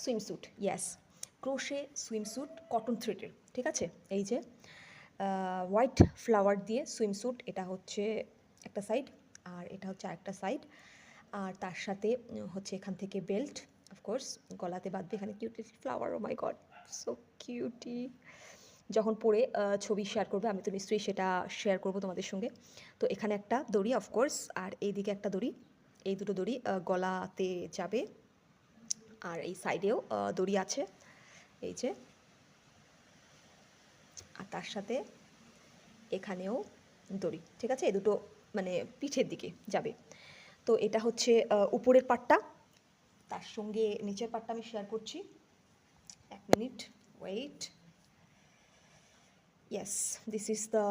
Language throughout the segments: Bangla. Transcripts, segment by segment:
Swimsuit, yes, crochet swimsuit cotton থ্রেডের, ঠিক আছে। এই যে হোয়াইট ফ্লাওয়ার দিয়ে সুইমস্যুট, এটা হচ্ছে একটা সাইড, আর এটা হচ্ছে আরেকটা সাইড। আর তার সাথে হচ্ছে এখান থেকে বেল্ট, অফকোর্স গলাতে বাঁধবে, এখানে কিউট ফ্লাওয়ার, ও মাই গড, সো কিউটি। যখন পরে ছবি শেয়ার করবে আমি তো নিশ্চয়ই সেটা শেয়ার করব তোমাদের সঙ্গে। তো এখানে একটা দড়ি অফকোর্স, আর এইদিকে একটা দড়ি, এই দুটো দড়ি গলাতে যাবে, আর এই সাইডেও দড়ি আছে, এই যে, আর তার সাথে এখানেও দড়ি, ঠিক আছে, এই দুটো মানে পিঠের দিকে যাবে। তো এটা হচ্ছে উপরের পাটটা, তার সঙ্গে নিচের পাটটা আমি শেয়ার করছি, এক minute wait. Yes, this is the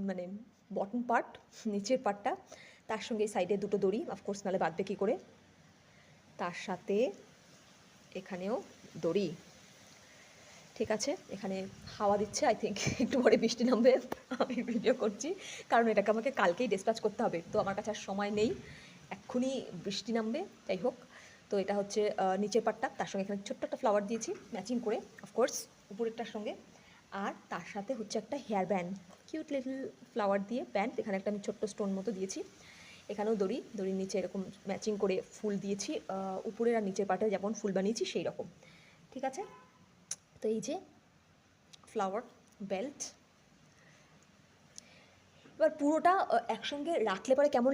মানে বটম পার্ট, নিচের পার্টটা, তার সঙ্গে সাইডে দুটো দড়ি, অফকোর্স নাহলে বাঁধবে কী করে, তার সাথে এখানেও দড়ি, ঠিক আছে। এখানে হাওয়া দিচ্ছে, আই থিঙ্ক একটু পরে বৃষ্টি নামবে, আমি ভিডিও করছি কারণ এটাকে আমাকে কালকেই ডিসপ্যাচ করতে হবে, তো আমার কাছে আর সময় নেই, এক্ষুনি বৃষ্টি নামবে, যাই হোক। তো এটা হচ্ছে নিচের পাটটা, তার সঙ্গে এখানে ছোট্ট একটা ফ্লাওয়ার দিয়েছি ম্যাচিং করে, অফকোর্স উপরেরটার সঙ্গে, আর তার সাথে হচ্ছে একটা hair band, cute little flower দিয়ে ব্যান্ড, এখানে একটা আমি ছোট্ট স্টোন মতো দিয়েছি, এখানেও দড়ি, দড়ির নিচে এরকম ম্যাচিং করে ফুল দিয়েছি, উপরের আর নিচের পাটে যেমন ফুল বানিয়েছি সেই রকম, ঠিক আছে। তো এই যে ফ্লাওয়ার, বেল্ট, এবার পুরোটা একসঙ্গে রাখলে পরে কেমন